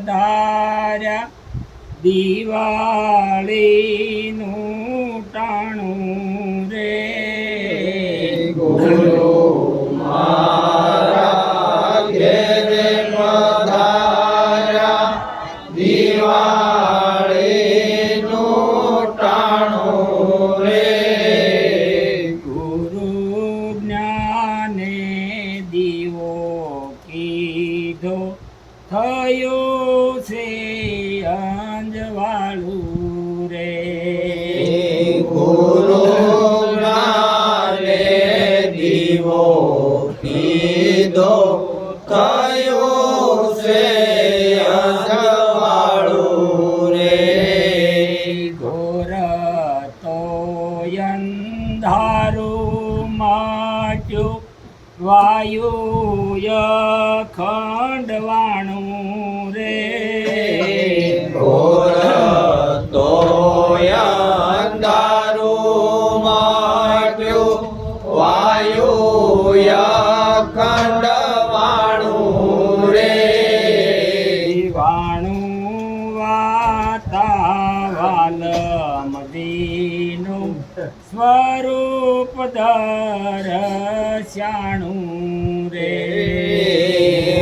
પધાર્યા દિવાળીનું ટાણું રે ગુરુ મારા ઘેરે પધાર્યા દિવાળીનું ટાણું રે ગુરુ જ્ઞાને દીવો કીધો થયું છે અંજવાળું રે ગુરુ જ્ઞાને દીવો કીધો થયું છે અંજવાળું રે ઘોર તો અંધારું માટ્યું વાયુય ખંડવાણું રે ઘોર તો અંધારું માટ્યું વાયુય ખંડવાણું રે વાણું વાતાવાલમદીનું સ્વરૂપ દર્શાણું રે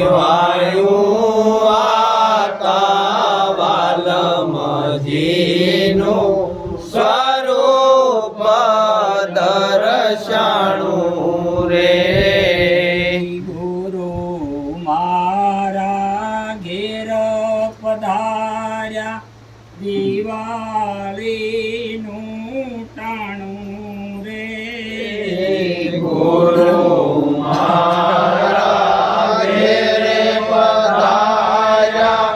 વાયુ વાતાવાલમજીનું સ્વરૂપ દર્શાણું રે ગુરુ મારા ઘેર પધાર્યા દિવાળીનું ટાણું રે ગુરુ મારા ઘેરે પધાર્યા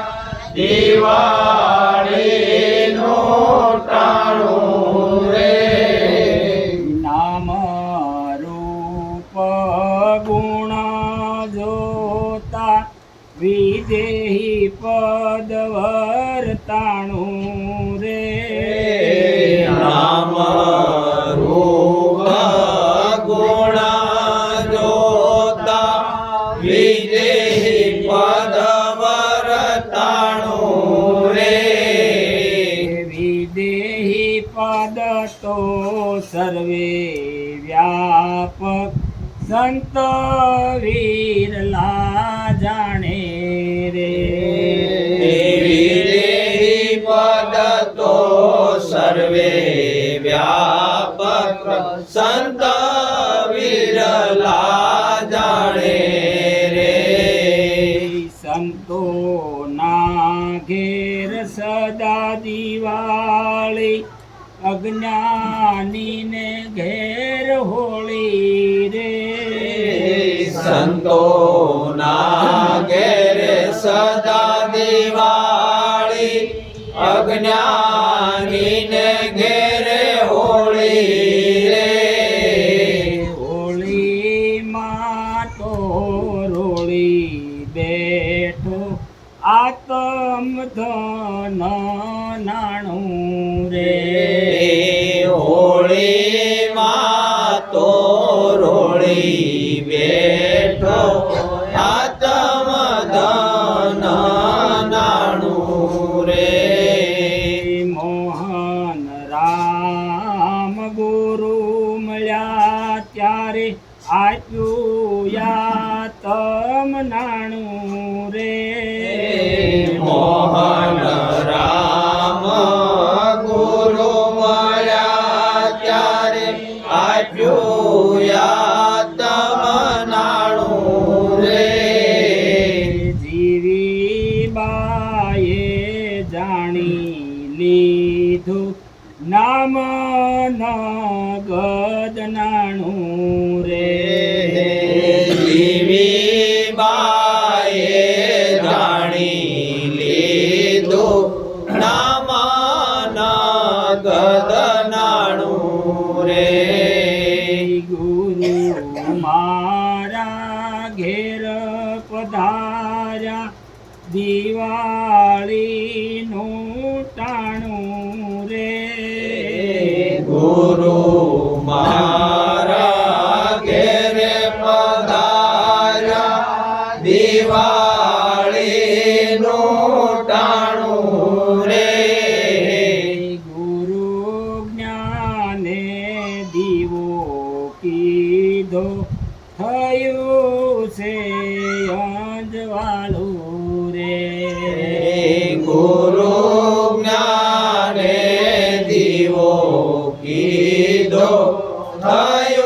દિવાળીનું ટાણું રે નામ રૂપ ગુણ જોતા વિદેહી પદ વર્તાણું રે નામ રૂપ ગુણ જોતા વિદેહી પદ વર્તાણું રે વિદેહી પદ તો સર્વે વ્યાપક સંત વિરલા જાણે રે વિદેહી પદ તો સર્વે વ્યાપક સંત વિરલા જાણે રે સંતો ના ઘેર સદા દિવાળી અજ્ઞાની ને ઘેર હોળી રે સંતો ના ઘેરે સદા દિવાળી અજ્ઞાની ને ઘેરે હોળી રે હોળીમાં તો રોળી બેઠો આત્મ ધન નાણું રે હોળીમાં તો રોળી બેઠો આત્મ ધન નાણું રે મોહન રામ ગુરુ મળ્યા ત્યારે આપ્યું યાતમ નાણું રે મોહન રામ ગુરુ મળ્યા ત્યારે આપ્યું યાતમ નાણું રે જીવી બાએ જાણી લીધું નામ નગદ નાણું રે જીવી બાએ જાણી લીધું નામ નગદ નાણું રે ગુરુ મારા ઘેર પધાર્યા દિવાળીનું ટાણું રે ગુરુ મારા ઘેરે પધાર્યા દિવાળીનું કીધો થયું છે અંજવાળું રે ગુરુ જ્ઞાને દીવો કીધો થયો